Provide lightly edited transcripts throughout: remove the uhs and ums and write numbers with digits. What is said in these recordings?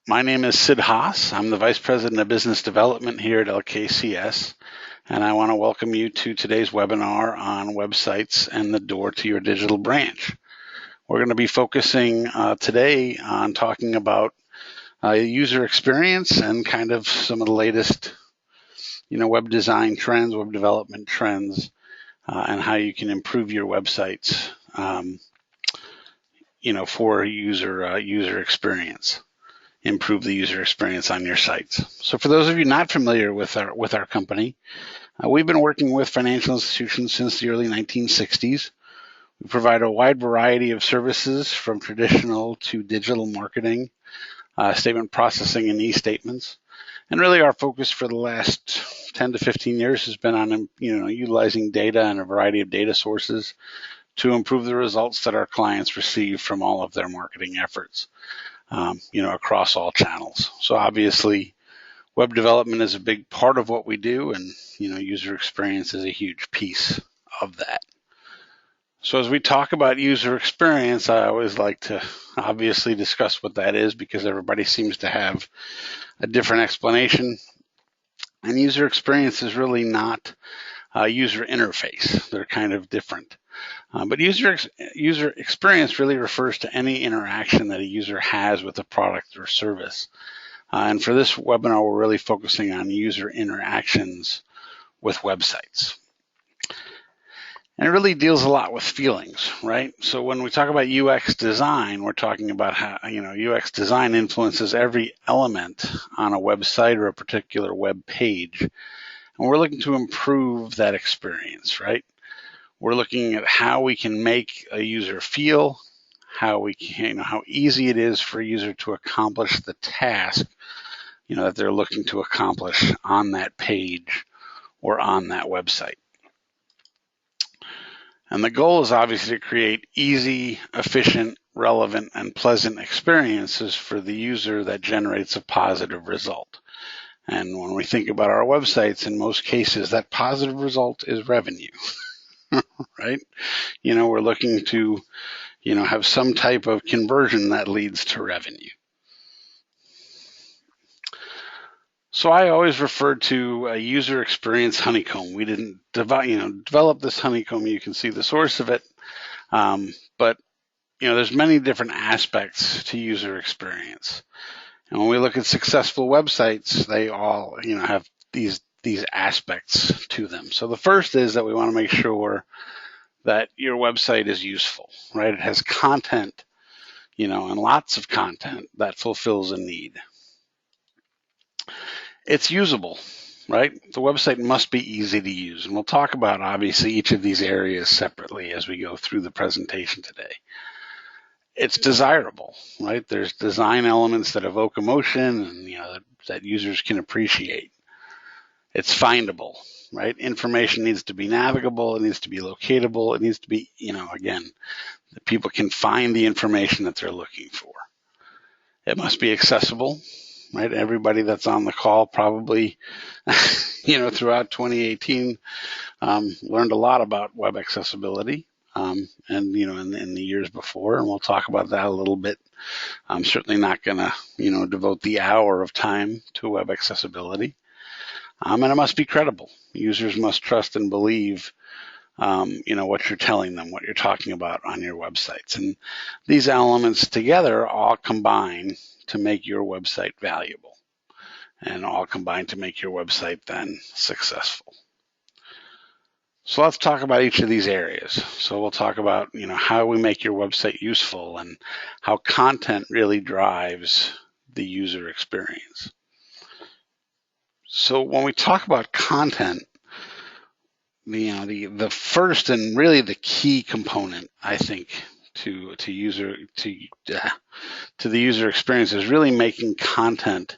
My name is Sid Haas. I'm the Vice President of Business Development here at LKCS, and I want to welcome you to today's webinar on websites and the door to your digital branch. We're going to be focusing today on talking about user experience and kind of some of the latest, web design trends, web development trends, and how you can improve your websites, for user experience. Improve the user experience on your sites. So for those of you not familiar with our company, we've been working with financial institutions since the early 1960s. We provide a wide variety of services from traditional to digital marketing, statement processing, and e-statements. And really our focus for the last 10 to 15 years has been on utilizing data and a variety of data sources to improve the results that our clients receive from all of their marketing efforts. Across all channels. So obviously, web development is a big part of what we do, and user experience is a huge piece of that. So as we talk about user experience, I always like to obviously discuss what that is because everybody seems to have a different explanation. And user experience is really not a user interface. They're kind of different. But user experience really refers to any interaction that a user has with a product or service. And for this webinar, we're really focusing on user interactions with websites. And it really deals a lot with feelings, right? So when we talk about UX design, we're talking about how, UX design influences every element on a website or a particular web page. And we're looking to improve that experience, right? We're looking at how we can make a user feel, how easy it is for a user to accomplish the task, that they're looking to accomplish on that page or on that website. And the goal is obviously to create easy, efficient, relevant, and pleasant experiences for the user that generates a positive result. And when we think about our websites, in most cases, that positive result is revenue. Right? We're looking to, have some type of conversion that leads to revenue. So I always refer to a user experience honeycomb. We didn't develop this honeycomb. You can see the source of it. But, there's many different aspects to user experience. And when we look at successful websites, they all, have these aspects to them. So the first is that we want to make sure that your website is useful, right? It has content, and lots of content that fulfills a need. It's usable, right? The website must be easy to use. And we'll talk about, obviously, each of these areas separately as we go through the presentation today. It's desirable, right? There's design elements that evoke emotion and, that users can appreciate. It's findable, right? Information needs to be navigable. It needs to be locatable. It needs to be, again, that people can find the information that they're looking for. It must be accessible, right? Everybody that's on the call probably, throughout 2018, learned a lot about web accessibility, and, in the years before, and we'll talk about that a little bit. I'm certainly not going to, devote the hour of time to web accessibility. And it must be credible. Users must trust and believe, what you're telling them, what you're talking about on your websites. And these elements together all combine to make your website valuable and all combine to make your website then successful. So let's talk about each of these areas. So we'll talk about, how we make your website useful and how content really drives the user experience. So when we talk about content, the first and really the key component, I think, to the user experience is really making content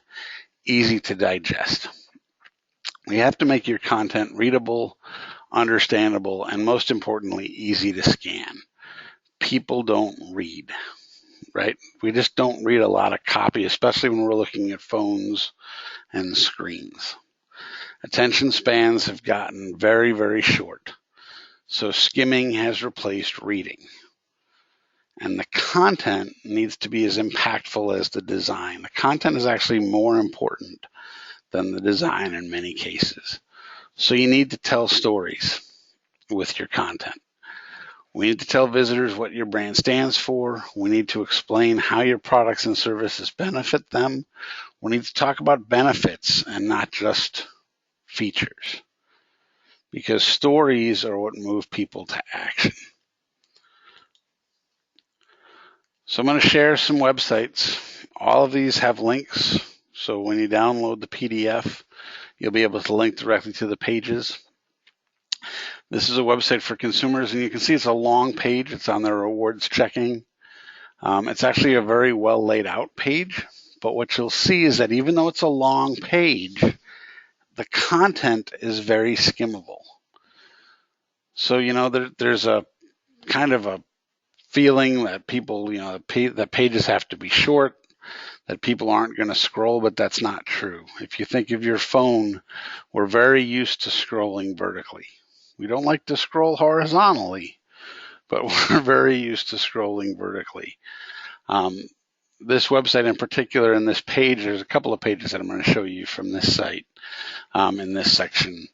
easy to digest. You have to make your content readable, understandable, and most importantly, easy to scan. People don't read, right? We just don't read a lot of copy, especially when we're looking at phones and screens. Attention spans have gotten very, very short. So skimming has replaced reading. And the content needs to be as impactful as the design. The content is actually more important than the design in many cases. So you need to tell stories with your content. We need to tell visitors what your brand stands for. We need to explain how your products and services benefit them. We need to talk about benefits and not just features, because stories are what move people to action. So I'm going to share some websites. All of these have links. So when you download the PDF, you'll be able to link directly to the pages. This is a website for consumers, and you can see it's a long page. It's on their rewards checking. It's actually a very well laid out page, but what you'll see is that even though it's a long page, the content is very skimmable. So, there's a kind of a feeling that people, that pages have to be short, that people aren't going to scroll, but that's not true. If you think of your phone, we're very used to scrolling vertically. We don't like to scroll horizontally, but we're very used to scrolling vertically. This website in particular, in this page, there's a couple of pages that I'm going to show you from this site in this section.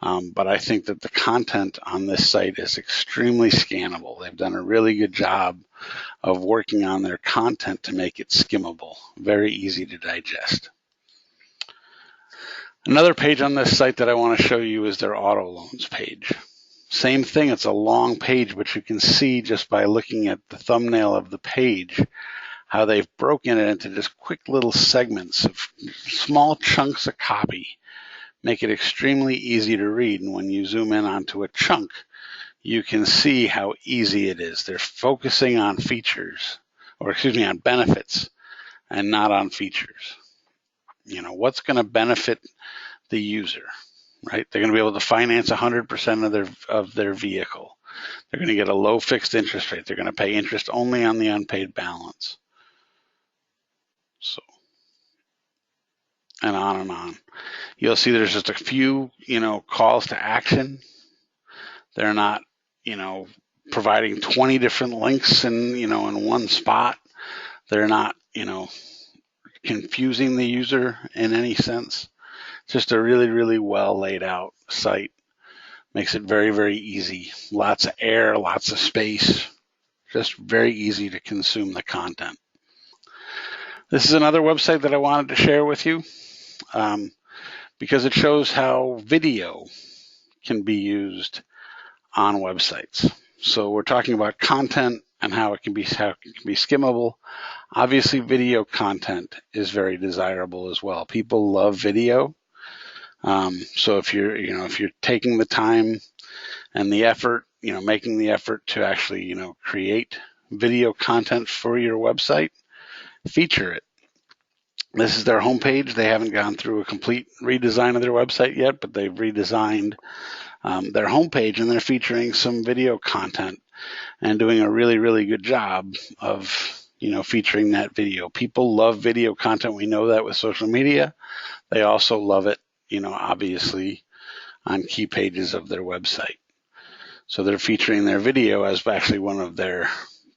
But I think that the content on this site is extremely scannable. They've done a really good job of working on their content to make it skimmable, very easy to digest. Another page on this site that I want to show you is their auto loans page. Same thing, it's a long page, but you can see just by looking at the thumbnail of the page how they've broken it into just quick little segments of small chunks of copy. Make it extremely easy to read, and when you zoom in onto a chunk, you can see how easy it is. They're focusing on on benefits and not on features. What's going to benefit the user, right? They're going to be able to finance 100% of their vehicle. They're going to get a low fixed interest rate. They're going to pay interest only on the unpaid balance. So, and on and on. You'll see there's just a few, calls to action. They're not, providing 20 different links in one spot. They're not, confusing the user in any sense. Just a really, really well laid out site. Makes it very, very easy. Lots of air, lots of space. Just very easy to consume the content. This is another website that I wanted to share with you because it shows how video can be used on websites. So we're talking about content and how it can be skimmable. Obviously, video content is very desirable as well. People love video. So if you're taking the time and the effort, making the effort to actually, create video content for your website, feature it. This is their homepage. They haven't gone through a complete redesign of their website yet, but they've redesigned their homepage, and they're featuring some video content and doing a really, really good job of, featuring that video. People love video content. We know that with social media. They also love it, obviously on key pages of their website. So they're featuring their video as actually one of their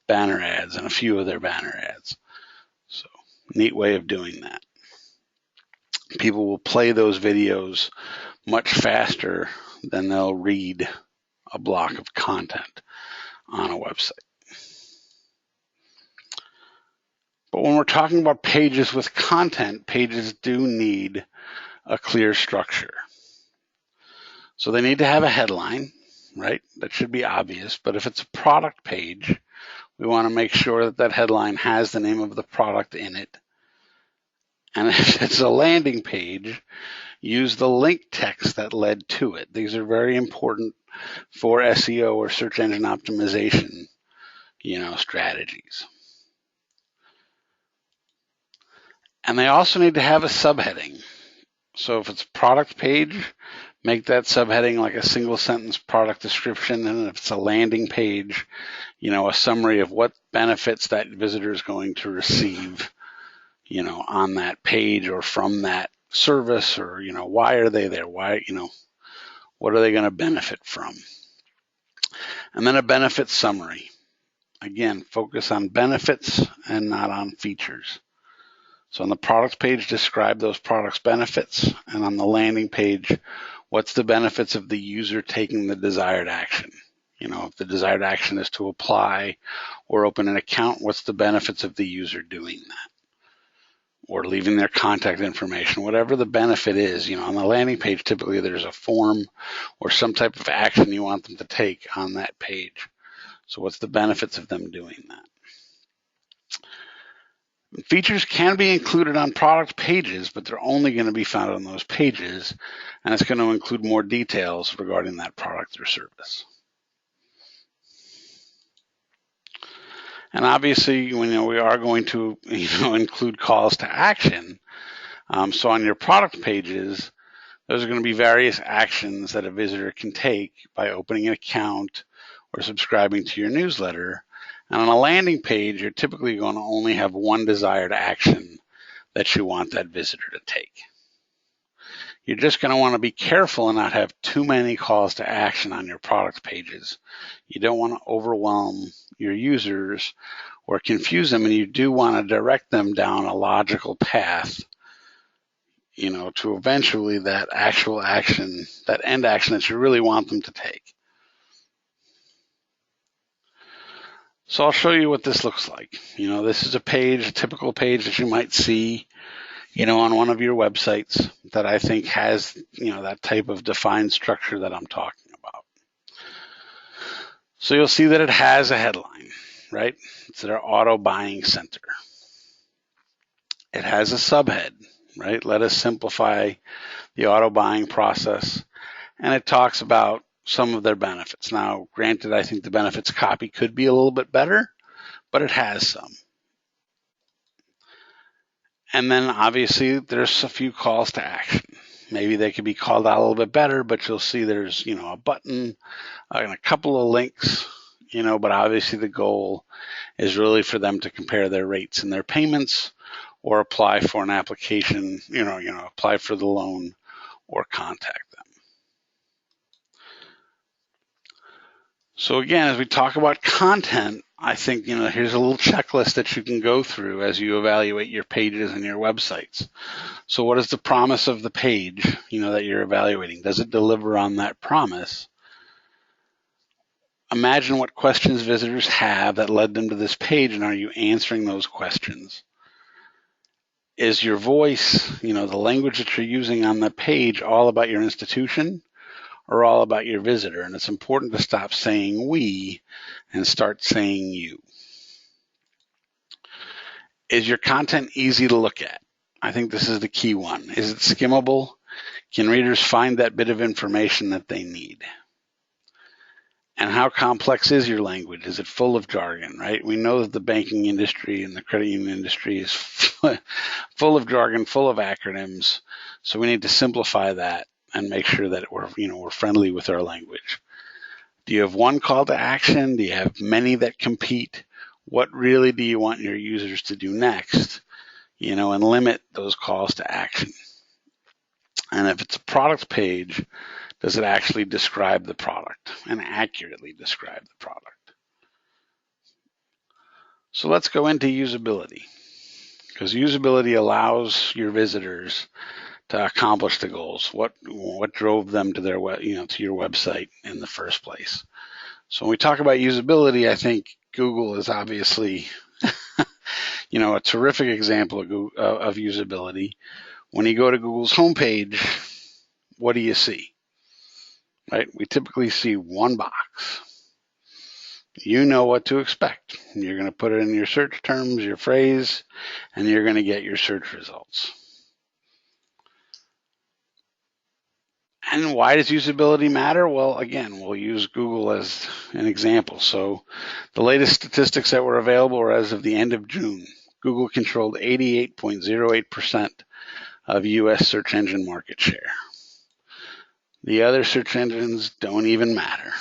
banner ads and a few of their banner ads. So neat way of doing that. People will play those videos much faster than they'll read a block of content on a website. But when we're talking about pages with content, pages do need a clear structure. So they need to have a headline, right? That should be obvious. But if it's a product page, we want to make sure that headline has the name of the product in it. And if it's a landing page, use the link text that led to it. These are very important for SEO or search engine optimization, strategies. And they also need to have a subheading. So if it's a product page, make that subheading like a single sentence product description. And if it's a landing page, a summary of what benefits that visitor is going to receive, on that page or from that service, or, why are they there? Why, what are they going to benefit from? And then a benefit summary. Again, focus on benefits and not on features. So on the product page, describe those products' benefits, and on the landing page, what's the benefits of the user taking the desired action? If the desired action is to apply or open an account, what's the benefits of the user doing that? Or leaving their contact information, whatever the benefit is. On the landing page, typically there's a form or some type of action you want them to take on that page. So what's the benefits of them doing that? Features can be included on product pages, but they're only going to be found on those pages, and it's going to include more details regarding that product or service. And obviously, we are going to include calls to action. So on your product pages, those are going to be various actions that a visitor can take by opening an account or subscribing to your newsletter. And on a landing page, you're typically going to only have one desired action that you want that visitor to take. You're just going to want to be careful and not have too many calls to action on your product pages. You don't want to overwhelm your users or confuse them, and you do want to direct them down a logical path, to eventually that actual action, that end action that you really want them to take. So I'll show you what this looks like. This is a typical page that you might see, on one of your websites that I think has, that type of defined structure that I'm talking about. So you'll see that it has a headline, right? It's their auto buying center. It has a subhead, right? Let us simplify the auto buying process. And it talks about some of their benefits. Now, granted, I think the benefits copy could be a little bit better, but it has some. And then obviously there's a few calls to action. Maybe they could be called out a little bit better, but you'll see there's, a button and a couple of links, but obviously the goal is really for them to compare their rates and their payments or apply for an application, apply for the loan or contact them. So again, as we talk about content, I think, here's a little checklist that you can go through as you evaluate your pages and your websites. So what is the promise of the page, that you're evaluating? Does it deliver on that promise? Imagine what questions visitors have that led them to this page, and are you answering those questions? Is your voice, the language that you're using on the page all about your institution or all about your visitor? And it's important to stop saying we and start saying you. Is your content easy to look at? I think this is the key one. Is it skimmable? Can readers find that bit of information that they need? And how complex is your language? Is it full of jargon, right? We know that the banking industry and the credit union industry is full of jargon, full of acronyms. So we need to simplify that and make sure that we're friendly with our language. Do you have one call to action? Do you have many that compete? What really do you want your users to do next? And limit those calls to action. And if it's a product page, does it actually describe the product and accurately describe the product? So let's go into usability, because usability allows your visitors to accomplish the goals. What drove them to their to your website in the first place? So when we talk about usability, I think Google is obviously a terrific example of usability. When you go to Google's homepage, what do you see? Right? We typically see one box. You know what to expect. You're going to put it in your search terms, your phrase, and you're going to get your search results. And why does usability matter? Well, again, we'll use Google as an example. So the latest statistics that were available were as of the end of June. Google controlled 88.08% of U.S. search engine market share. The other search engines don't even matter.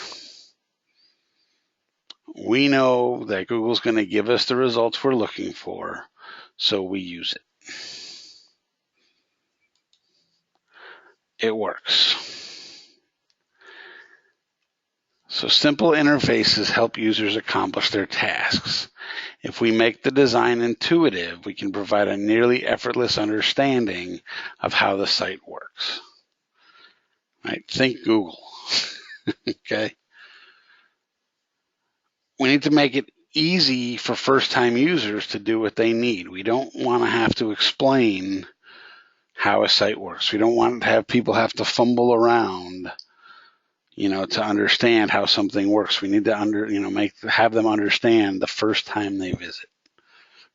We know that Google's going to give us the results we're looking for, so we use it. It works. So simple interfaces help users accomplish their tasks. If we make the design intuitive, we can provide a nearly effortless understanding of how the site works. Right? Think Google. Okay. We need to make it easy for first-time users to do what they need. We don't want to have to explain how a site works. We don't want to have people have to fumble around, to understand how something works. We need to have them understand the first time they visit,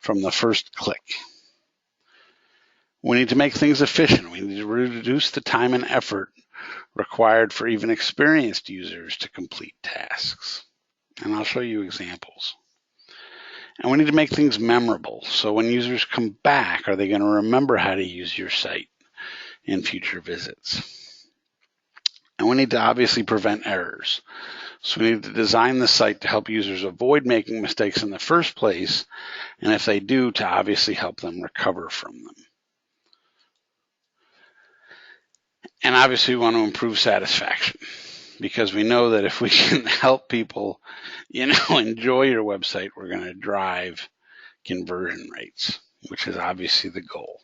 from the first click. We need to make things efficient. We need to reduce the time and effort required for even experienced users to complete tasks. And I'll show you examples. And we need to make things memorable. So when users come back, are they going to remember how to use your site in future visits? And we need to obviously prevent errors. So we need to design the site to help users avoid making mistakes in the first place, and if they do, to obviously help them recover from them. And obviously we want to improve satisfaction, because we know that if we can help people, enjoy your website, we're going to drive conversion rates, which is obviously the goal.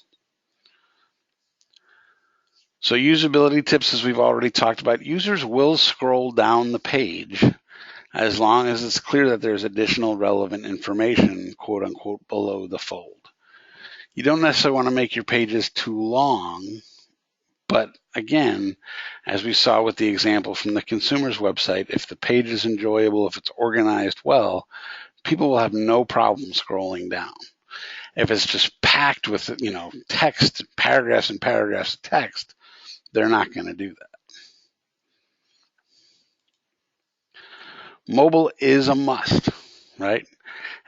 So usability tips, as we've already talked about, users will scroll down the page as long as it's clear that there's additional relevant information, quote unquote, below the fold. You don't necessarily want to make your pages too long, but again, as we saw with the example from the consumer's website, if the page is enjoyable, if it's organized well, people will have no problem scrolling down. If it's just packed with, text, paragraphs and paragraphs of text, they're not going to do that. Mobile is a must, right?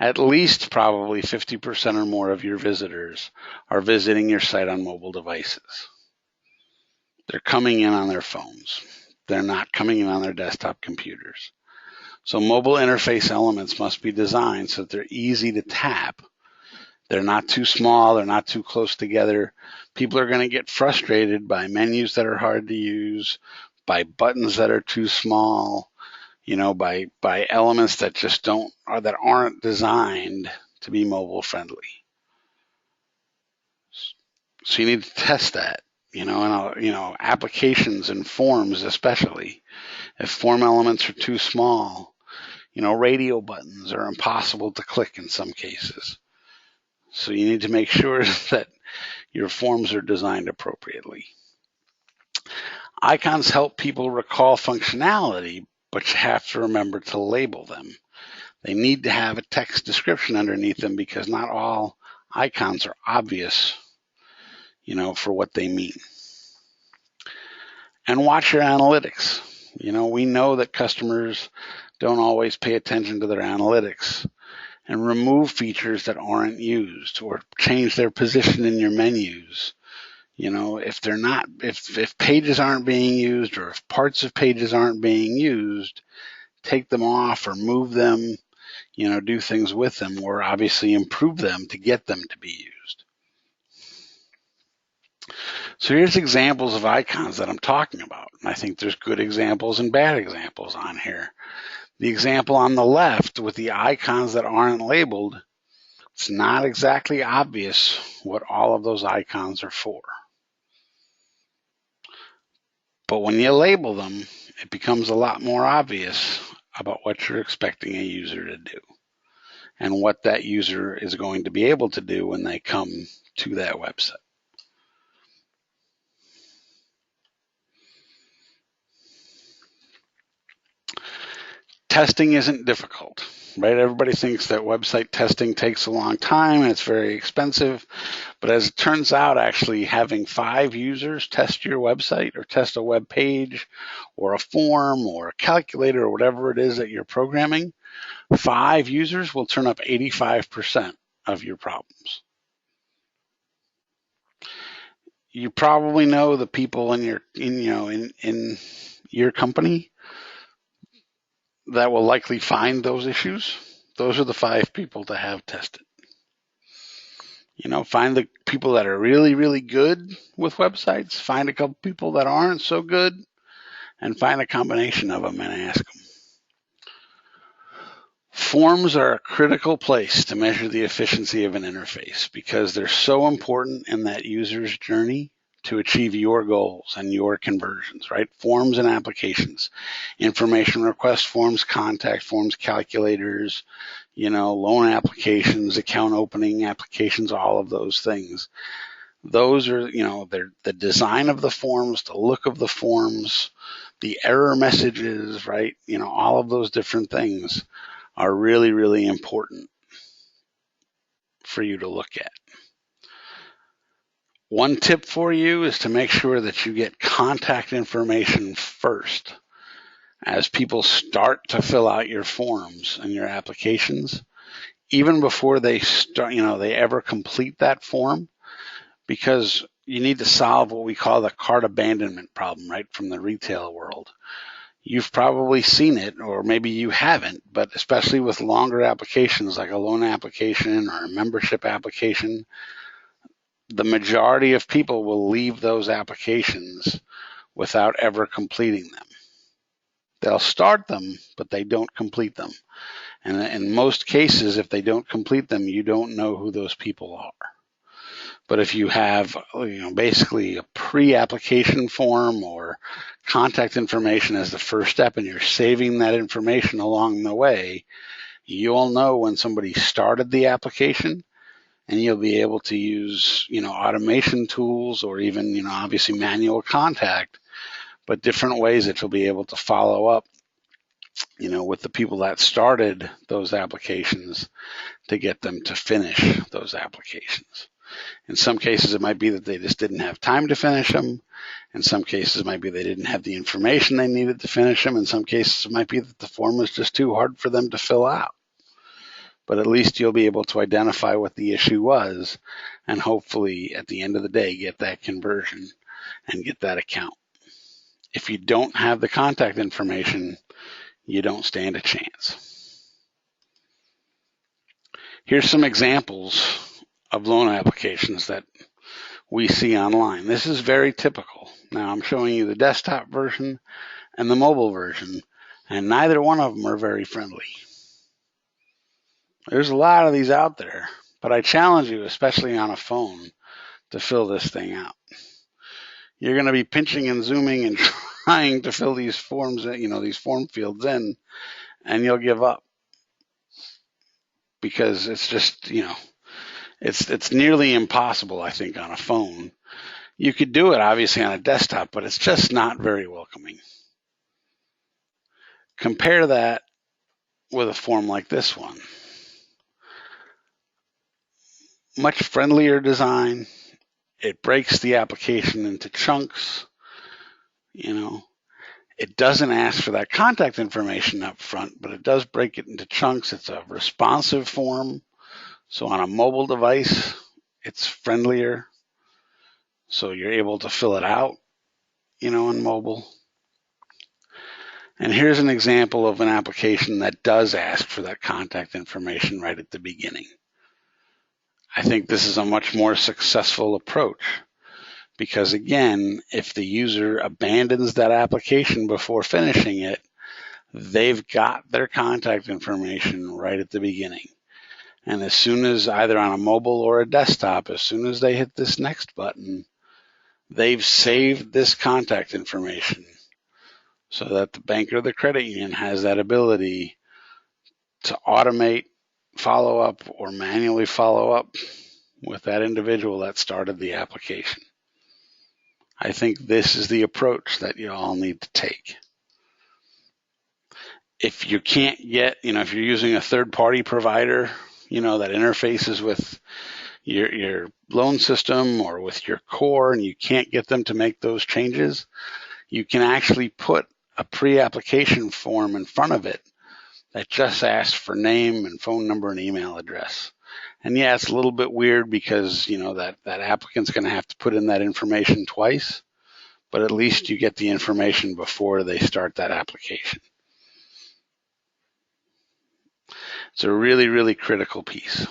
At least probably 50% or more of your visitors are visiting your site on mobile devices. They're coming in on their phones. They're not coming in on their desktop computers. So mobile interface elements must be designed so that they're easy to tap. They're not too small. They're not too close together. People are going to get frustrated by menus that are hard to use, by buttons that are too small, by elements that just aren't designed to be mobile friendly. So you need to test that, and applications and forms especially. If form elements are too small, radio buttons are impossible to click in some cases. So you need to make sure that your forms are designed appropriately. Icons help people recall functionality, but you have to remember to label them. They need to have a text description underneath them, because not all icons are obvious, for what they mean. And watch your analytics. We know that customers don't always pay attention to their analytics. And remove features that aren't used, or change their position in your menus. If pages aren't being used, or if parts of pages aren't being used, take them off or move them, do things with them, or obviously improve them to get them to be used. So here's examples of icons that I'm talking about. And I think there's good examples and bad examples on here. The example on the left with the icons that aren't labeled, it's not exactly obvious what all of those icons are for. But when you label them, it becomes a lot more obvious about what you're expecting a user to do and what that user is going to be able to do when they come to that website. Testing isn't difficult, right? Everybody thinks that website testing takes a long time and it's very expensive. But as it turns out, actually having 5 users test your website, or test a web page or a form or a calculator or whatever it is that you're programming, 5 users will turn up 85% of your problems. You probably know the people in your company that will likely find those issues. Those are the 5 people to have tested. Find the people that are really, really good with websites, find a couple people that aren't so good, and find a combination of them and ask them. Forms are a critical place to measure the efficiency of an interface because they're so important in that user's journey to achieve your goals and your conversions, right? Forms and applications, information request forms, contact forms, calculators, loan applications, account opening applications, all of those things. Those are, they're the design of the forms, the look of the forms, the error messages, right? All of those different things are really, really important for you to look at. One tip for you is to make sure that you get contact information first. As people start to fill out your forms and your applications, even before they start, they ever complete that form, because you need to solve what we call the cart abandonment problem, right, from the retail world. You've probably seen it, or maybe you haven't, but especially with longer applications like a loan application or a membership application, the majority of people will leave those applications without ever completing them. They'll start them, but they don't complete them. And in most cases, if they don't complete them, you don't know who those people are. But if you have, basically a pre-application form or contact information as the first step, and you're saving that information along the way, you'll know when somebody started the application, and you'll be able to use, automation tools or even, obviously manual contact, but different ways that you'll be able to follow up, with the people that started those applications to get them to finish those applications. In some cases, it might be that they just didn't have time to finish them. In some cases, it might be they didn't have the information they needed to finish them. In some cases, it might be that the form was just too hard for them to fill out. But at least you'll be able to identify what the issue was and hopefully at the end of the day get that conversion and get that account. If you don't have the contact information, you don't stand a chance. Here's some examples of loan applications that we see online. This is very typical. Now I'm showing you the desktop version and the mobile version, and neither one of them are very friendly. There's a lot of these out there, but I challenge you, especially on a phone, to fill this thing out. You're going to be pinching and zooming and trying to fill these forms, these form fields in, and you'll give up because it's just, it's nearly impossible, I think, on a phone. You could do it, obviously, on a desktop, but it's just not very welcoming. Compare that with a form like this one. Much friendlier design. It breaks the application into chunks. It doesn't ask for that contact information up front, but it does break it into chunks. It's a responsive form. So on a mobile device, it's friendlier. So you're able to fill it out, on mobile. And here's an example of an application that does ask for that contact information right at the beginning. I think this is a much more successful approach because, again, if the user abandons that application before finishing it, they've got their contact information right at the beginning. And as soon as, either on a mobile or a desktop, as soon as they hit this next button, they've saved this contact information so that the bank or the credit union has that ability to automate follow up or manually follow up with that individual that started the application. I think this is the approach that you all need to take. If you can't get, if you're using a third-party provider, that interfaces with your loan system or with your core, and you can't get them to make those changes, you can actually put a pre-application form in front of it that just asks for name and phone number and email address. And yeah, it's a little bit weird because, that applicant's going to have to put in that information twice, but at least you get the information before they start that application. It's a really, really critical piece.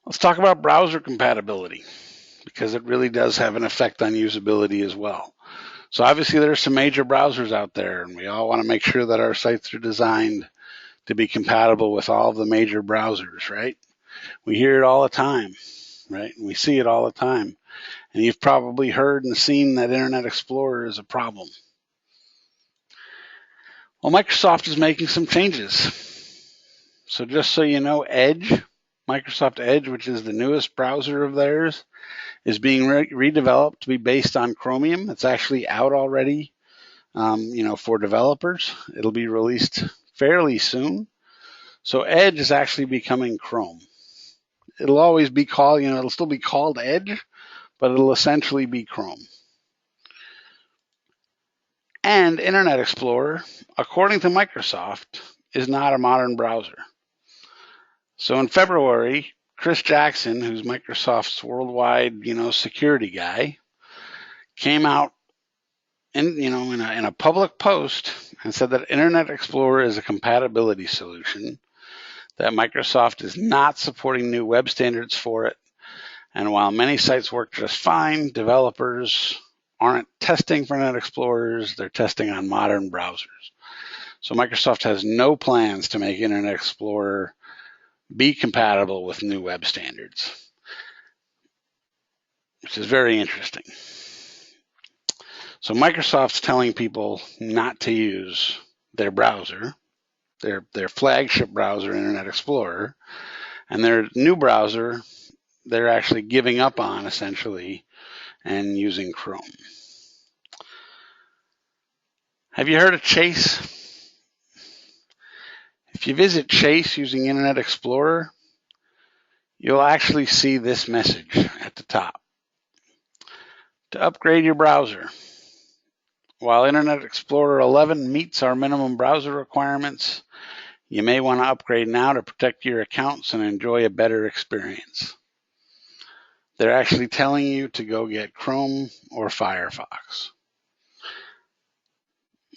Let's talk about browser compatibility because it really does have an effect on usability as well. So obviously there's some major browsers out there, and we all want to make sure that our sites are designed to be compatible with all of the major browsers, right? We hear it all the time, right? We see it all the time. And you've probably heard and seen that Internet Explorer is a problem. Well, Microsoft is making some changes. So just so you know, Edge, Microsoft Edge, which is the newest browser of theirs, is being redeveloped to be based on Chromium. It's actually out already, for developers. It'll be released fairly soon. So Edge is actually becoming Chrome. It'll always be called, it'll still be called Edge, but it'll essentially be Chrome. And Internet Explorer, according to Microsoft, is not a modern browser. So in February, Chris Jackson, who's Microsoft's worldwide, security guy, came out in a public post and said that Internet Explorer is a compatibility solution, that Microsoft is not supporting new web standards for it. And while many sites work just fine, developers aren't testing for Internet Explorers, they're testing on modern browsers. So Microsoft has no plans to make Internet Explorer be compatible with new web standards, which is very interesting. So Microsoft's telling people not to use their browser, their flagship browser, Internet Explorer, and their new browser, they're actually giving up on, essentially, and using Chrome. Have you heard of Chase? If you visit Chase using Internet Explorer, you'll actually see this message at the top. To upgrade your browser, while Internet Explorer 11 meets our minimum browser requirements, you may want to upgrade now to protect your accounts and enjoy a better experience. They're actually telling you to go get Chrome or Firefox.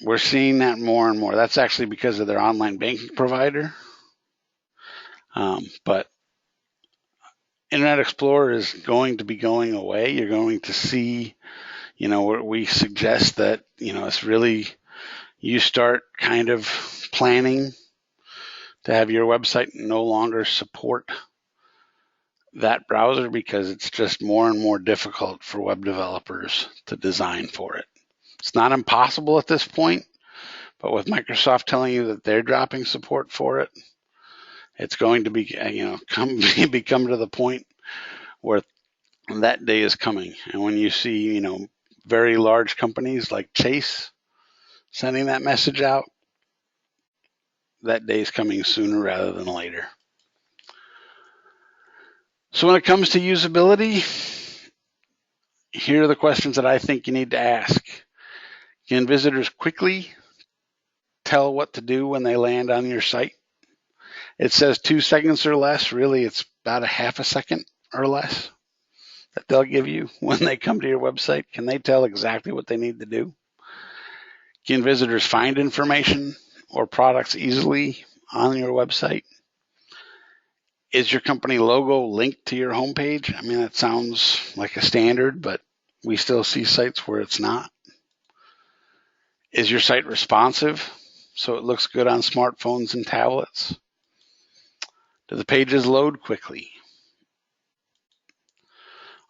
We're seeing that more and more. That's actually because of their online banking provider. But Internet Explorer is going to be going away. You're going to see, we suggest that, it's really, you start kind of planning to have your website no longer support that browser, because it's just more and more difficult for web developers to design for it. It's not impossible at this point, but with Microsoft telling you that they're dropping support for it, it's going to be, become to the point where that day is coming. And when you see, very large companies like Chase sending that message out, that day is coming sooner rather than later. So when it comes to usability, here are the questions that I think you need to ask. Can visitors quickly tell what to do when they land on your site? It says 2 seconds or less. Really, it's about a half a second or less that they'll give you when they come to your website. Can they tell exactly what they need to do? Can visitors find information or products easily on your website? Is your company logo linked to your homepage? I mean, that sounds like a standard, but we still see sites where it's not. Is your site responsive so it looks good on smartphones and tablets? Do the pages load quickly?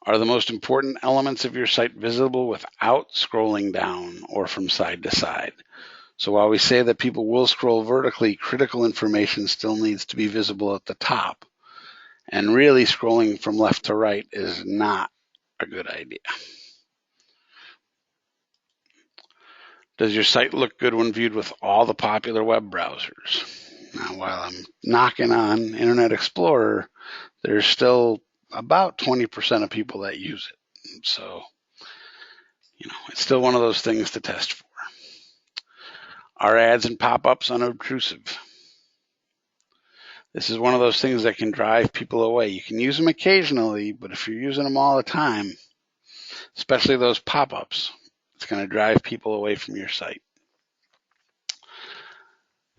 Are the most important elements of your site visible without scrolling down or from side to side? So while we say that people will scroll vertically, critical information still needs to be visible at the top. And really scrolling from left to right is not a good idea. Does your site look good when viewed with all the popular web browsers? Now, while I'm knocking on Internet Explorer, there's still about 20% of people that use it. So, it's still one of those things to test for. Are ads and pop-ups unobtrusive? This is one of those things that can drive people away. You can use them occasionally, but if you're using them all the time, especially those pop-ups, it's going to drive people away from your site.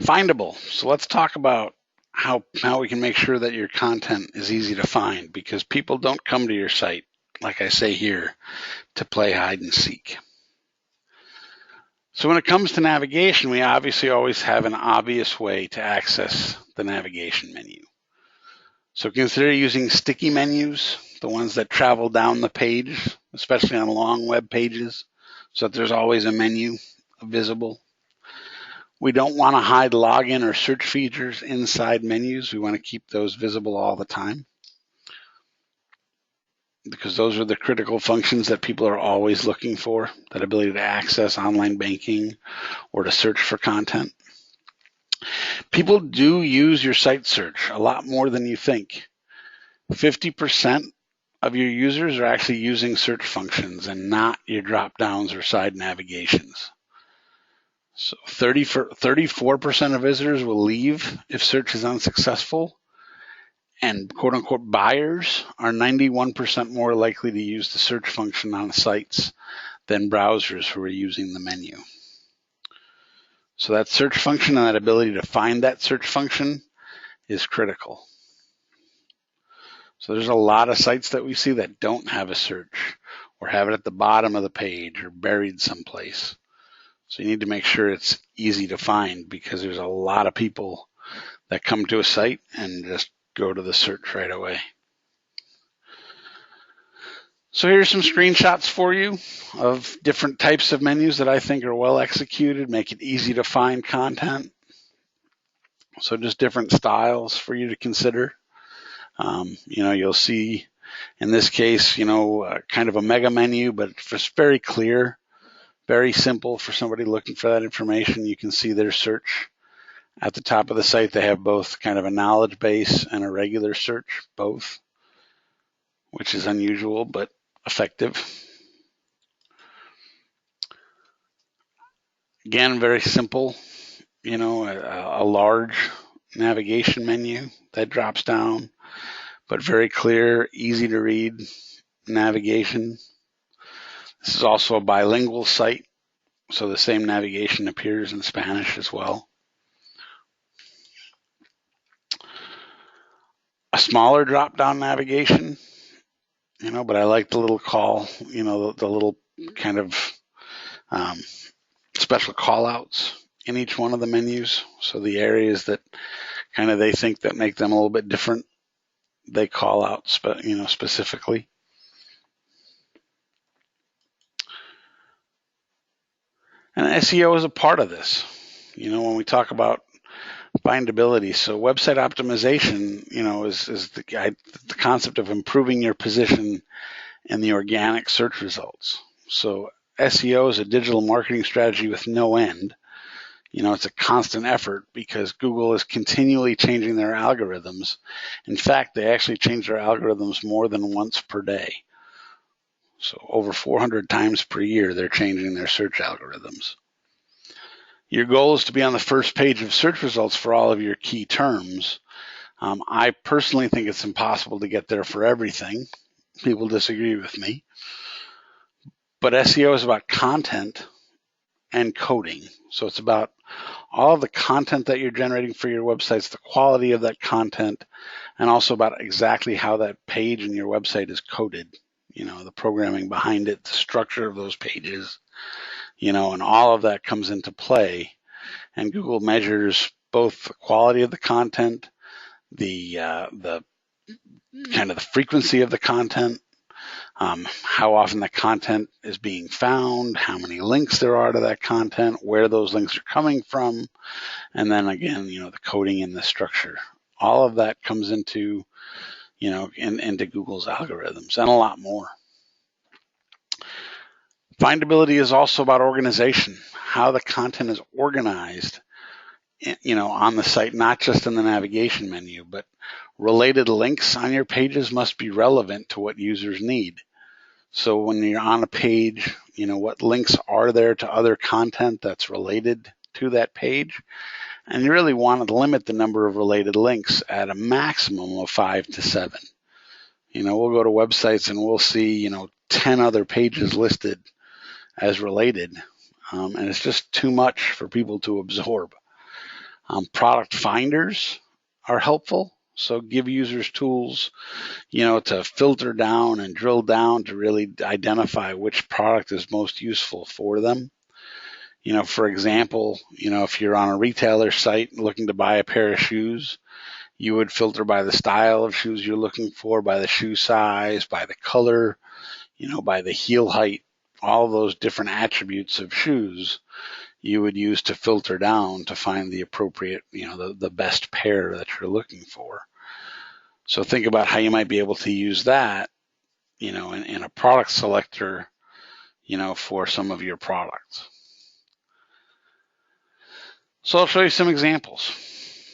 Findable. So let's talk about how we can make sure that your content is easy to find, because people don't come to your site, like I say here, to play hide and seek. So when it comes to navigation, we obviously always have an obvious way to access the navigation menu. So consider using sticky menus, the ones that travel down the page, especially on long web pages, so that there's always a menu visible. We don't want to hide login or search features inside menus. We want to keep those visible all the time, because those are the critical functions that people are always looking for, that ability to access online banking or to search for content. People do use your site search a lot more than you think. 50% of your users are actually using search functions and not your drop downs or side navigations. So 34% of visitors will leave if search is unsuccessful, and quote unquote buyers are 91% more likely to use the search function on sites than browsers who are using the menu. So that search function and that ability to find that search function is critical. So there's a lot of sites that we see that don't have a search or have it at the bottom of the page or buried someplace. So you need to make sure it's easy to find, because there's a lot of people that come to a site and just go to the search right away. So here's some screenshots for you of different types of menus that I think are well executed, make it easy to find content. So just different styles for you to consider. You'll see in this case, kind of a mega menu, but just very clear, very simple for somebody looking for that information. You can see their search at the top of the site. They have both kind of a knowledge base and a regular search, both, which is unusual but effective. Again, very simple, a large navigation menu that drops down, but very clear, easy to read navigation. This is also a bilingual site, so the same navigation appears in Spanish as well. A smaller drop-down navigation, but I like the little call, the little kind of special call-outs in each one of the menus. So the areas that kind of they think that make them a little bit different, they call out, specifically. And SEO is a part of this. When we talk about findability, so website optimization, is the concept of improving your position in the organic search results. So SEO is a digital marketing strategy with no end. It's a constant effort because Google is continually changing their algorithms. In fact, they actually change their algorithms more than once per day. So over 400 times per year, they're changing their search algorithms. Your goal is to be on the first page of search results for all of your key terms. I personally think it's impossible to get there for everything. People disagree with me. But SEO is about content and coding. So it's about all of the content that you're generating for your websites, the quality of that content, and also about exactly how that page in your website is coded, the programming behind it, the structure of those pages, and all of that comes into play. And Google measures both the quality of the content, the kind of the frequency of the content, how often the content is being found, how many links there are to that content, where those links are coming from, and then again, the coding and the structure. All of that comes into, into Google's algorithms and a lot more. Findability is also about organization, how the content is organized, on the site, not just in the navigation menu, but related links on your pages must be relevant to what users need. So when you're on a page, what links are there to other content that's related to that page? And you really want to limit the number of related links at a maximum of 5 to 7. We'll go to websites and we'll see, 10 other pages listed as related. And it's just too much for people to absorb. Product finders are helpful. So give users tools, to filter down and drill down to really identify which product is most useful for them. For example, if you're on a retailer site looking to buy a pair of shoes, you would filter by the style of shoes you're looking for, by the shoe size, by the color, by the heel height, all those different attributes of shoes you would use to filter down to find the appropriate, the best pair that you're looking for. So think about how you might be able to use that, in a product selector, for some of your products. So I'll show you some examples.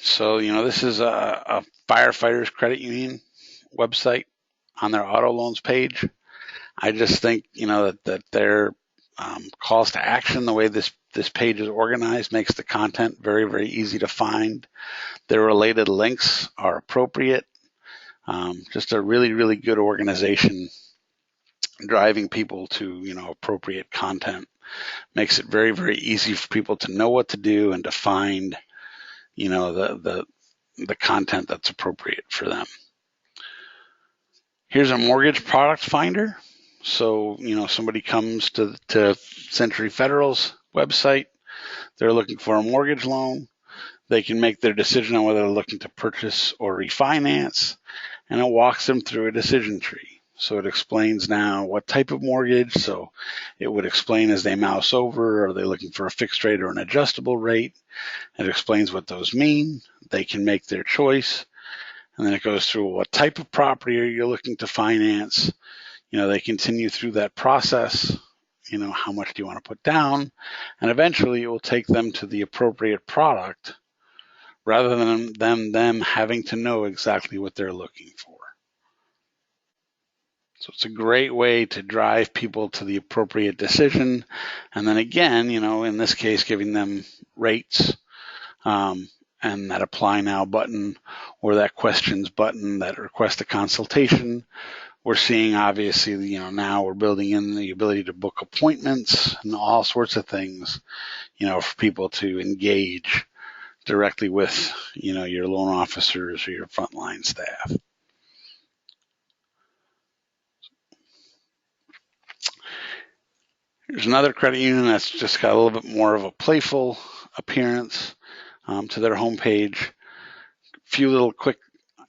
So, this is a firefighters credit union website on their auto loans page. I just think, that their calls to action, the way this page is organized, makes the content very, very easy to find. Their related links are appropriate. Just a really, really good organization driving people to, appropriate content. Makes it very, very easy for people to know what to do and to find, the content that's appropriate for them. Here's a mortgage product finder. So, somebody comes to Century Federal's website, they're looking for a mortgage loan. They can make their decision on whether they're looking to purchase or refinance, and it walks them through a decision tree. So it explains now what type of mortgage. So it would explain as they mouse over, are they looking for a fixed rate or an adjustable rate? It explains what those mean. They can make their choice. And then it goes through what type of property are you looking to finance? They continue through that process. How much do you want to put down? And eventually it will take them to the appropriate product rather than them having to know exactly what they're looking for. So it's a great way to drive people to the appropriate decision. And then again, in this case, giving them rates and that apply now button or that questions button, that request a consultation. We're seeing obviously, now we're building in the ability to book appointments and all sorts of things, for people to engage directly with, your loan officers or your frontline staff. Here's another credit union that's just got a little bit more of a playful appearance to their homepage. A few little quick,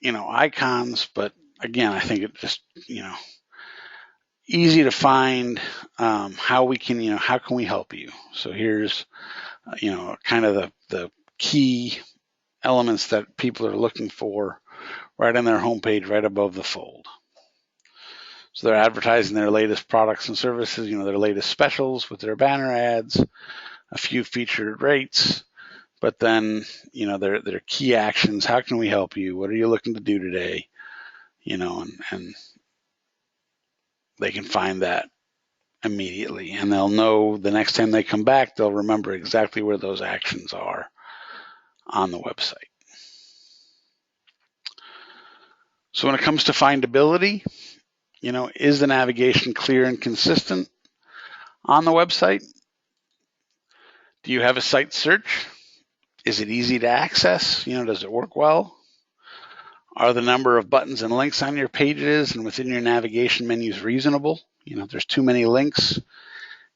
icons, but again, I think it just, easy to find how can we help you? So here's, kind of the key elements that people are looking for right on their homepage, right above the fold. So they're advertising their latest products and services, their latest specials with their banner ads, a few featured rates, but then, their key actions. How can we help you? What are you looking to do today? And they can find that immediately, and they'll know the next time they come back, they'll remember exactly where those actions are on the website. So when it comes to findability, is the navigation clear and consistent on the website? Do you have a site search? Is it easy to access? Does it work well? Are the number of buttons and links on your pages and within your navigation menus reasonable? If there's too many links,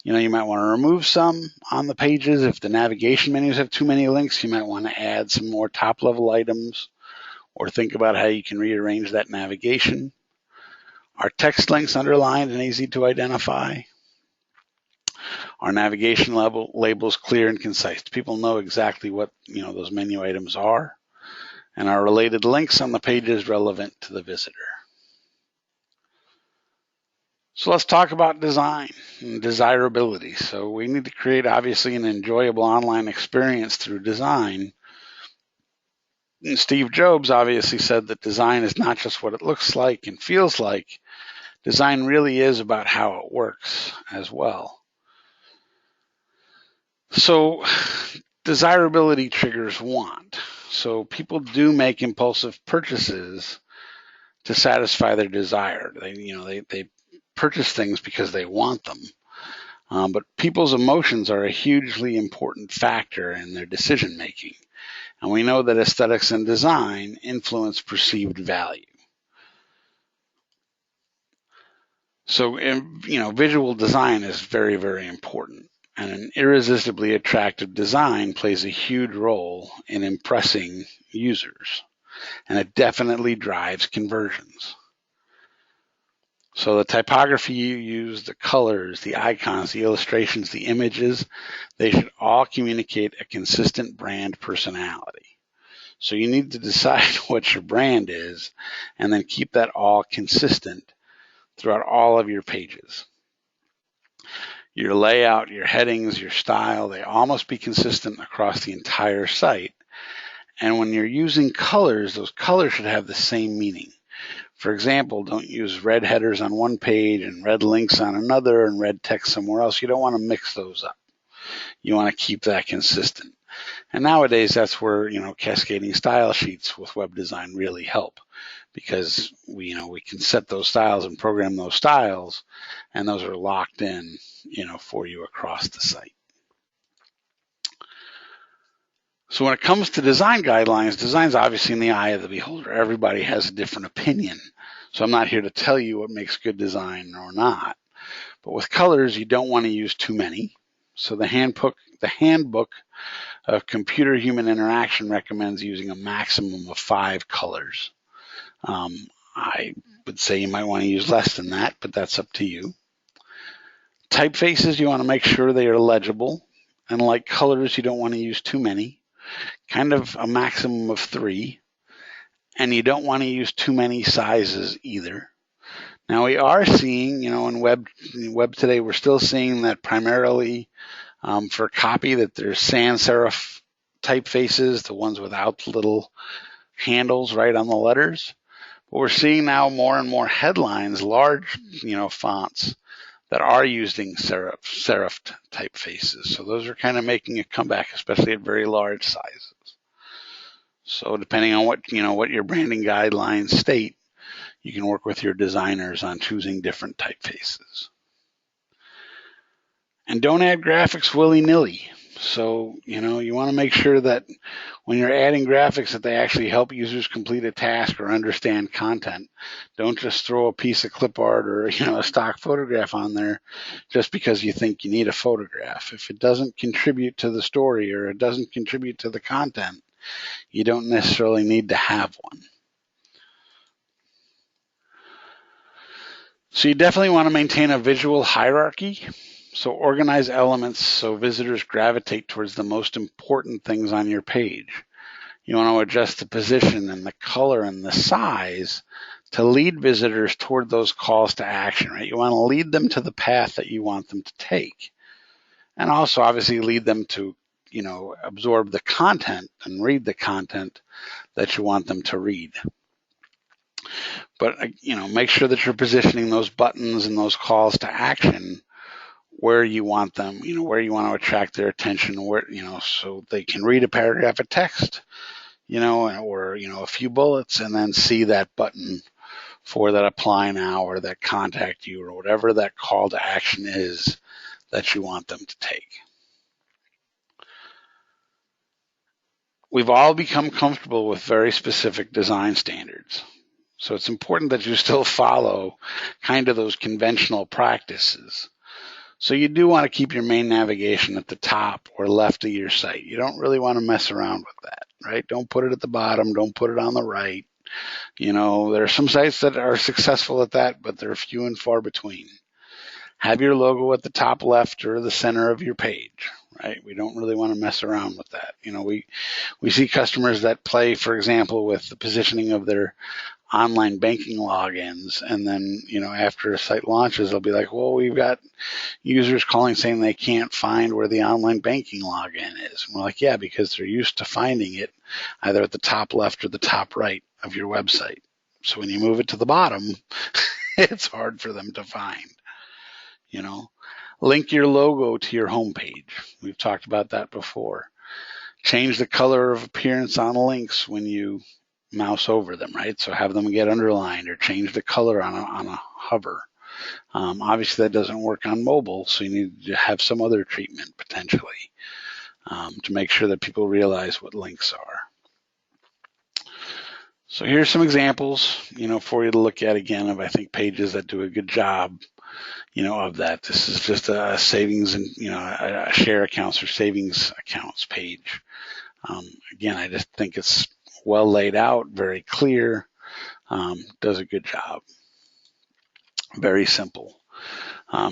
you might want to remove some on the pages. If the navigation menus have too many links, you might want to add some more top-level items or think about how you can rearrange that navigation. Are text links underlined and easy to identify? Are navigation labels clear and concise? People know exactly what those menu items are. And are related links on the pages relevant to the visitor? So let's talk about design and desirability. So we need to create obviously an enjoyable online experience through design. And Steve Jobs obviously said that design is not just what it looks like and feels like. Design really is about how it works as well. So desirability triggers want. So people do make impulsive purchases to satisfy their desire. They purchase things because they want them. But people's emotions are a hugely important factor in their decision making. And we know that aesthetics and design influence perceived value. So, visual design is very, very important. And an irresistibly attractive design plays a huge role in impressing users, and it definitely drives conversions. So the typography you use, the colors, the icons, the illustrations, the images, they should all communicate a consistent brand personality. So you need to decide what your brand is and then keep that all consistent throughout all of your pages. Your layout, your headings, your style, they all must be consistent across the entire site. And when you're using colors, those colors should have the same meaning. For example, don't use red headers on one page and red links on another and red text somewhere else. You don't want to mix those up. You want to keep that consistent. And nowadays, that's where, cascading style sheets with web design really help, because we can set those styles and program those styles, and those are locked in, for you across the site. So when it comes to design guidelines, design's obviously in the eye of the beholder. Everybody has a different opinion. So I'm not here to tell you what makes good design or not. But with colors, you don't want to use too many. So the handbook of Computer-Human Interaction recommends using a maximum of 5 colors. I would say you might want to use less than that, but that's up to you. Typefaces, you want to make sure they are legible. And like colors, you don't want to use too many. Kind of a maximum of 3. And you don't want to use too many sizes either. Now we are seeing, in web today, we're still seeing that primarily for copy that there's sans serif typefaces, the ones without the little handles right on the letters. But we're seeing now more and more headlines, large, fonts that are using serif typefaces. So those are kind of making a comeback, especially at very large sizes. So depending on what your branding guidelines state, you can work with your designers on choosing different typefaces. And don't add graphics willy-nilly. So, you want to make sure that when you're adding graphics that they actually help users complete a task or understand content. Don't just throw a piece of clip art or, a stock photograph on there just because you think you need a photograph. If it doesn't contribute to the story or it doesn't contribute to the content, you don't necessarily need to have one. So you definitely want to maintain a visual hierarchy. So organize elements so visitors gravitate towards the most important things on your page. You want to adjust the position and the color and the size to lead visitors toward those calls to action, right? You want to lead them to the path that you want them to take. And also obviously lead them to, absorb the content and read the content that you want them to read. But, make sure that you're positioning those buttons and those calls to action where you want them, where you want to attract their attention, where, so they can read a paragraph of text, or, a few bullets and then see that button for that apply now or that contact you or whatever that call to action is that you want them to take. We've all become comfortable with very specific design standards. So it's important that you still follow kind of those conventional practices. So you do want to keep your main navigation at the top or left of your site. You don't really want to mess around with that, right? Don't put it at the bottom. Don't put it on the right. There are some sites that are successful at that, but they're few and far between. Have your logo at the top left or the center of your page, right? We don't really want to mess around with that. We see customers that play, for example, with the positioning of their online banking logins, and then after a site launches they'll be like, well, we've got users calling saying they can't find where the online banking login is. And we're like, yeah, because they're used to finding it either at the top left or the top right of your website. So when you move it to the bottom, it's hard for them to find. Link your logo to your homepage. We've talked about that before. Change the color of appearance on links when you mouse over them, right? So have them get underlined or change the color on a hover. Obviously, that doesn't work on mobile, so you need to have some other treatment potentially to make sure that people realize what links are. So here's some examples, for you to look at again of, I think, pages that do a good job of that. This is just a savings and, a share accounts or savings accounts page. Again, I just think it's well laid out, very clear, does a good job. Very simple.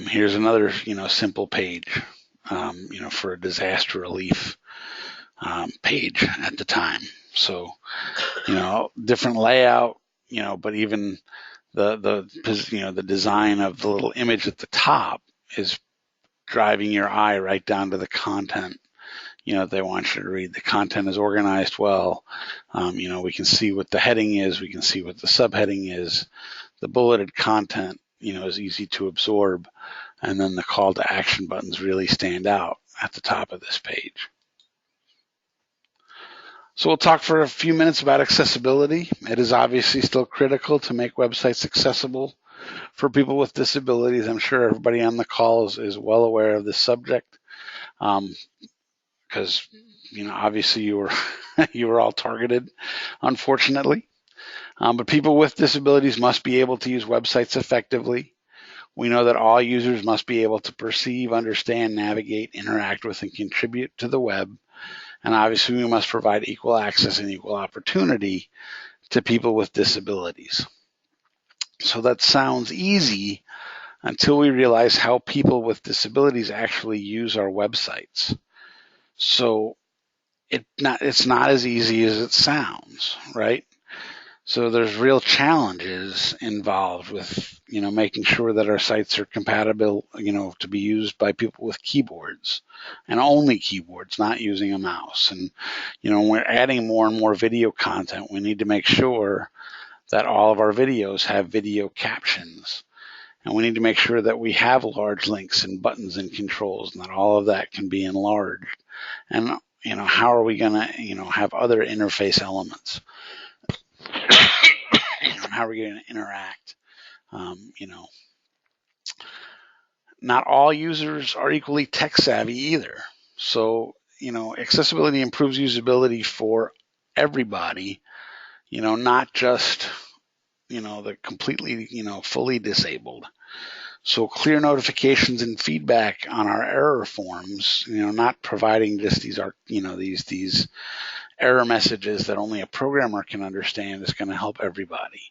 Here's another, simple page, for a disaster relief page at the time. So, different layout, but even the design of the little image at the top is driving your eye right down to the content, they want you to read. The content is organized well. We can see what the heading is. We can see what the subheading is. The bulleted content, is easy to absorb. And then the call to action buttons really stand out at the top of this page. So we'll talk for a few minutes about accessibility. It is obviously still critical to make websites accessible for people with disabilities. I'm sure everybody on the call is well aware of this subject, because obviously you were all targeted, unfortunately. But people with disabilities must be able to use websites effectively. We know that all users must be able to perceive, understand, navigate, interact with, and contribute to the web. And obviously, we must provide equal access and equal opportunity to people with disabilities. So that sounds easy until we realize how people with disabilities actually use our websites. So it's not as easy as it sounds, right? So there's real challenges involved with, making sure that our sites are compatible, to be used by people with keyboards, and only keyboards, not using a mouse. And, when we're adding more and more video content, we need to make sure that all of our videos have video captions. And we need to make sure that we have large links and buttons and controls, and that all of that can be enlarged. And, how are we going to, have other interface elements? How are we going to interact? Not all users are equally tech savvy either. So, accessibility improves usability for everybody, not just, the completely, fully disabled. So clear notifications and feedback on our error forms, not providing just these error messages that only a programmer can understand, is going to help everybody.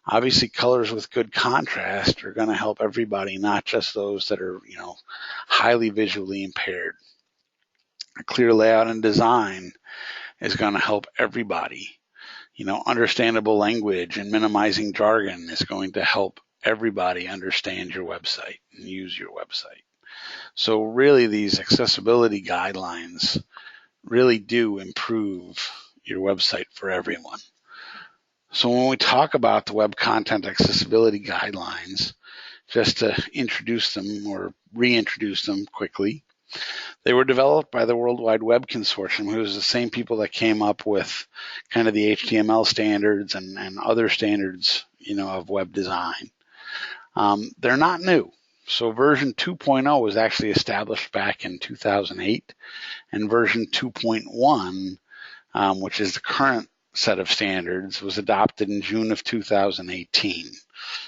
Obviously, colors with good contrast are going to help everybody, not just those that are, highly visually impaired. A clear layout and design is going to help everybody. Understandable language and minimizing jargon is going to help everybody understand your website and use your website. So really, these accessibility guidelines really do improve your website for everyone. So when we talk about the Web Content Accessibility Guidelines, just to introduce them or reintroduce them quickly, they were developed by the World Wide Web Consortium, who is the same people that came up with kind of the HTML standards and other standards, of web design. They're not new. So version 2.0 was actually established back in 2008, and version 2.1, which is the current set of standards, was adopted in June of 2018,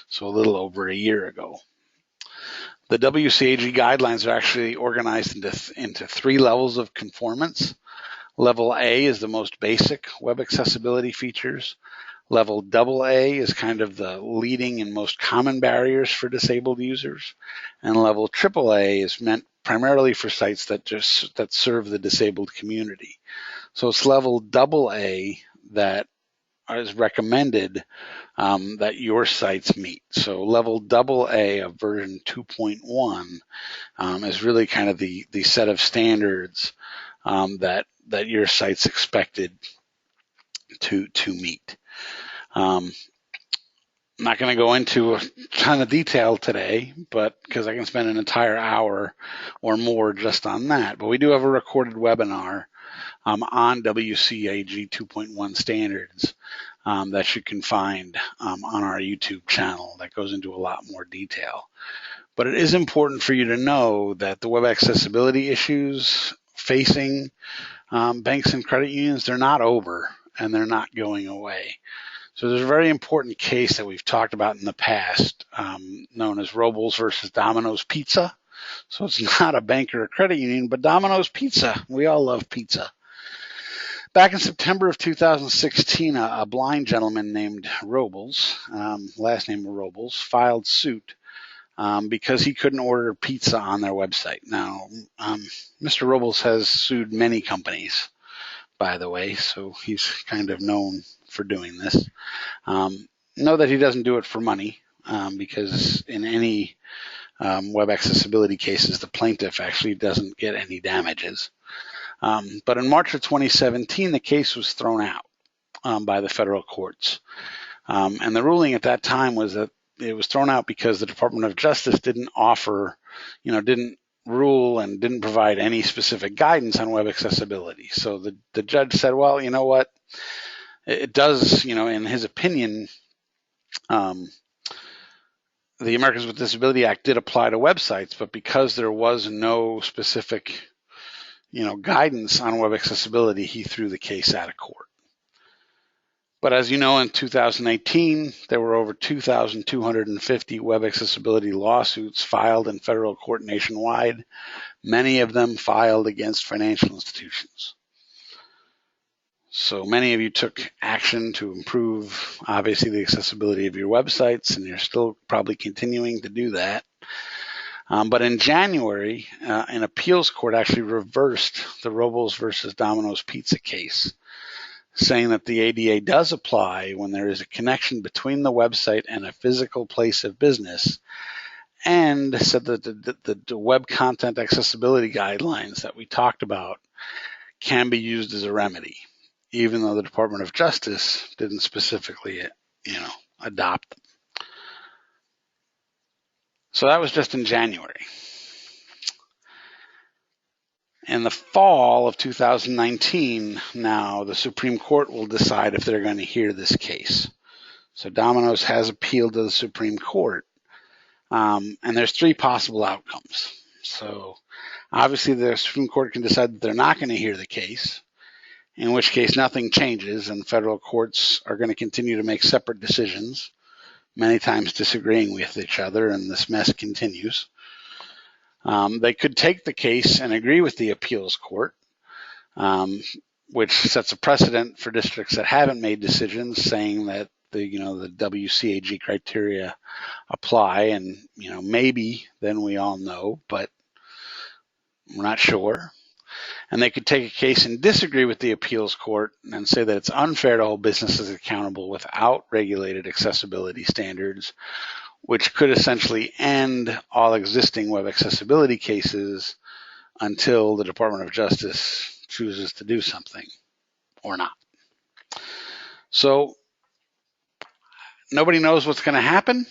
so a little over a year ago. The WCAG guidelines are actually organized into 3 levels of conformance. Level A is the most basic web accessibility features. Level AA is kind of the leading and most common barriers for disabled users. And level AAA is meant primarily for sites that serve the disabled community. So it's level AA that is recommended that your sites meet. So level AA of version 2.1 is really kind of the set of standards that your site's expected to meet. I'm not going to go into a ton of detail today, but because I can spend an entire hour or more just on that. But we do have a recorded webinar on WCAG 2.1 standards that you can find on our YouTube channel that goes into a lot more detail. But it is important for you to know that the web accessibility issues facing banks and credit unions, they're not over and they're not going away. So there's a very important case that we've talked about in the past, known as Robles versus Domino's Pizza. So it's not a bank or a credit union, but Domino's Pizza. We all love pizza. Back in September of 2016, a blind gentleman named Robles, last name Robles, filed suit because he couldn't order pizza on their website. Now, Mr. Robles has sued many companies, by the way, so he's kind of known for doing this. Know that he doesn't do it for money, because in any web accessibility cases, the plaintiff actually doesn't get any damages. But in March of 2017, the case was thrown out by the federal courts. And the ruling at that time was that it was thrown out because the Department of Justice didn't offer, didn't rule and didn't provide any specific guidance on web accessibility. So the judge said, well, you know what? It does, in his opinion, the Americans with Disability Act did apply to websites, but because there was no specific, guidance on web accessibility, he threw the case out of court. But as you know, in 2018, there were over 2,250 web accessibility lawsuits filed in federal court nationwide, many of them filed against financial institutions. So many of you took action to improve, obviously, the accessibility of your websites, and you're still probably continuing to do that. But in January, an appeals court actually reversed the Robles versus Domino's Pizza case, saying that the ADA does apply when there is a connection between the website and a physical place of business, and said that the web content accessibility guidelines that we talked about can be used as a remedy, even though the Department of Justice didn't specifically, adopt them. So that was just in January. In the fall of 2019, now the Supreme Court will decide if they're going to hear this case. So Domino's has appealed to the Supreme Court, and there's three possible outcomes. So obviously the Supreme Court can decide that they're not going to hear the case, in which case nothing changes, and federal courts are going to continue to make separate decisions, many times disagreeing with each other, and this mess continues. They could take the case and agree with the appeals court, which sets a precedent for districts that haven't made decisions, saying that the WCAG criteria apply, and maybe then we all know, but we're not sure. And they could take a case and disagree with the appeals court and say that it's unfair to hold businesses accountable without regulated accessibility standards, which could essentially end all existing web accessibility cases until the Department of Justice chooses to do something or not. So nobody knows what's going to happen,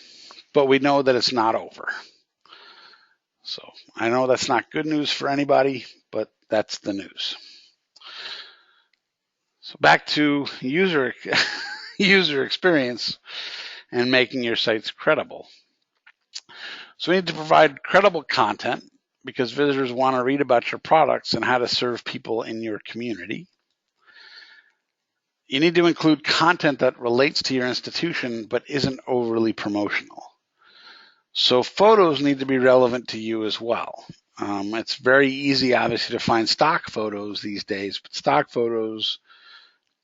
but we know that it's not over. So I know that's not good news for anybody, but that's the news. So back to user experience and making your sites credible. So we need to provide credible content because visitors want to read about your products and how to serve people in your community. You need to include content that relates to your institution but isn't overly promotional. So photos need to be relevant to you as well. It's very easy, obviously, to find stock photos these days, but stock photos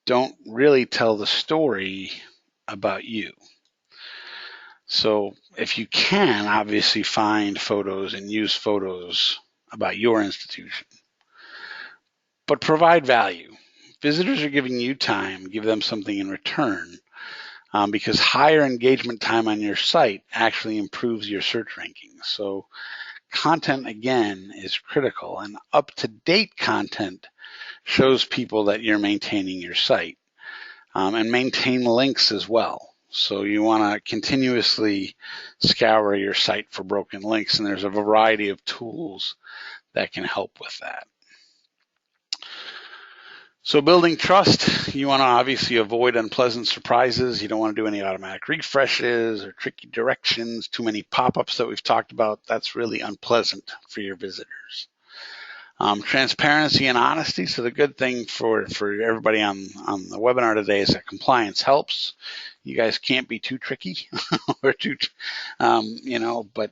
don't really tell the story about you. So if you can, obviously find photos and use photos about your institution, but provide value. Visitors are giving you time, give them something in return, because higher engagement time on your site actually improves your search rankings. So content, again, is critical, and up-to-date content shows people that you're maintaining your site, and maintain links as well. So you want to continuously scour your site for broken links, and there's a variety of tools that can help with that. So building trust, you want to obviously avoid unpleasant surprises. You don't want to do any automatic refreshes or tricky directions, too many pop-ups that we've talked about. That's really unpleasant for your visitors. Transparency and honesty. So the good thing for everybody on the webinar today is that compliance helps. You guys can't be too tricky or too, but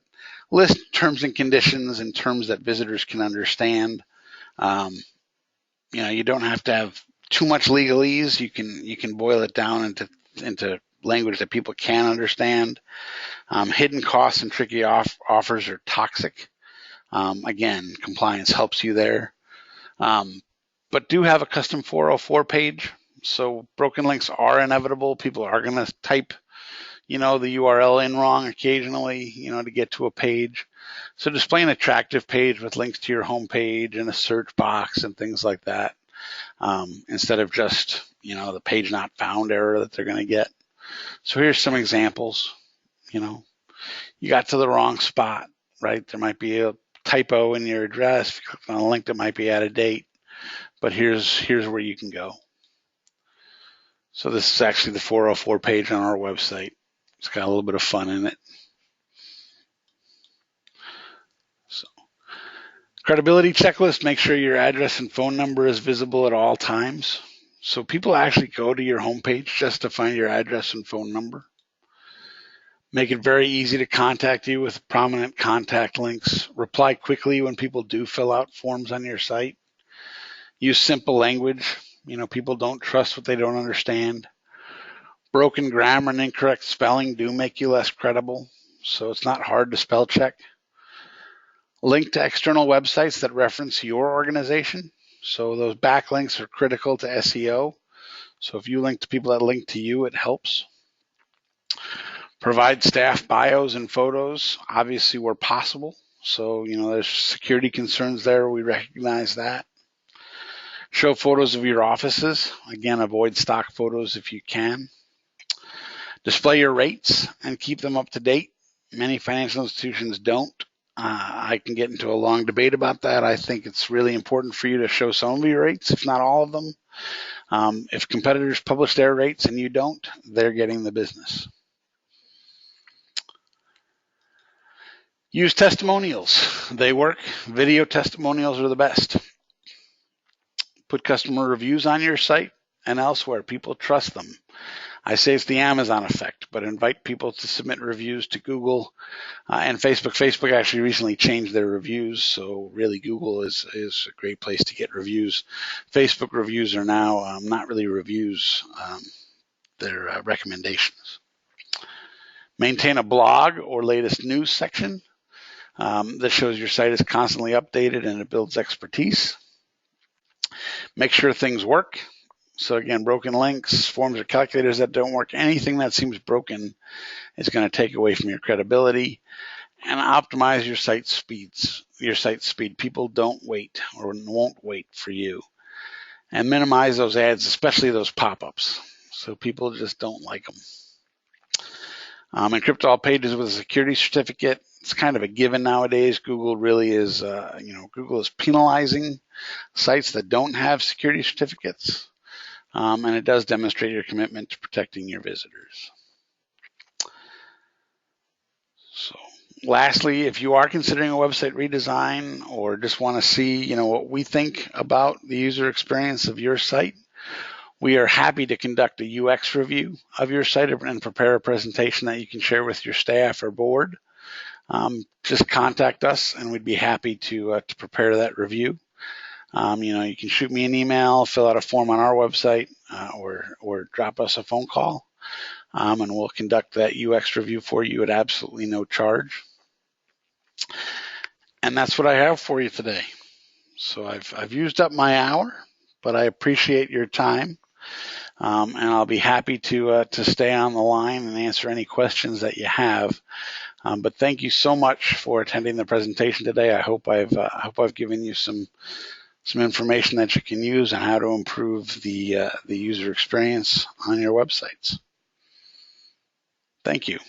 list terms and conditions in terms that visitors can understand. You don't have to have too much legalese. You can boil it down into language that people can understand. Hidden costs and tricky offers are toxic. Again, compliance helps you there. But do have a custom 404 page. So broken links are inevitable. People are going to type, the URL in wrong occasionally, to get to a page. So display an attractive page with links to your home page and a search box and things like that, instead of just, the page not found error that they're going to get. So here's some examples. You got to the wrong spot, right? There might be a typo in your address. If you click on a link that might be out of date, but here's where you can go. So this is actually the 404 page on our website. It's got a little bit of fun in it. So, credibility checklist, make sure your address and phone number is visible at all times. So people actually go to your homepage just to find your address and phone number. Make it very easy to contact you with prominent contact links. Reply quickly when people do fill out forms on your site. Use simple language. People don't trust what they don't understand. Broken grammar and incorrect spelling do make you less credible, so it's not hard to spell check. Link to external websites that reference your organization. So those backlinks are critical to SEO. So if you link to people that link to you, it helps. Provide staff bios and photos, obviously where possible. So, there's security concerns there. We recognize that. Show photos of your offices. Again, avoid stock photos if you can. Display your rates and keep them up to date. Many financial institutions don't. I can get into a long debate about that. I think it's really important for you to show some of your rates, if not all of them. If competitors publish their rates and you don't, they're getting the business. Use testimonials. They work. Video testimonials are the best. Put customer reviews on your site and elsewhere. People trust them. I say it's the Amazon effect, but invite people to submit reviews to Google and Facebook. Facebook actually recently changed their reviews, so really Google is a great place to get reviews. Facebook reviews are now not really reviews, they're recommendations. Maintain a blog or latest news section that shows your site is constantly updated and it builds expertise. Make sure things work. So again, broken links, forms or calculators that don't work, anything that seems broken is going to take away from your credibility. And optimize your site speed. People don't wait or won't wait for you. And minimize those ads, especially those pop-ups. So people just don't like them. Encrypt all pages with a security certificate. It's kind of a given nowadays. Google really is, Google is penalizing sites that don't have security certificates. And it does demonstrate your commitment to protecting your visitors. So lastly, if you are considering a website redesign or just want to see, what we think about the user experience of your site, we are happy to conduct a UX review of your site and prepare a presentation that you can share with your staff or board. Just contact us and we'd be happy to prepare that review. You can shoot me an email, fill out a form on our website, or drop us a phone call, and we'll conduct that UX review for you at absolutely no charge. And that's what I have for you today. So I've used up my hour, but I appreciate your time, and I'll be happy to stay on the line and answer any questions that you have. But thank you so much for attending the presentation today. I hope I've given you some information that you can use on how to improve the user experience on your websites. Thank you.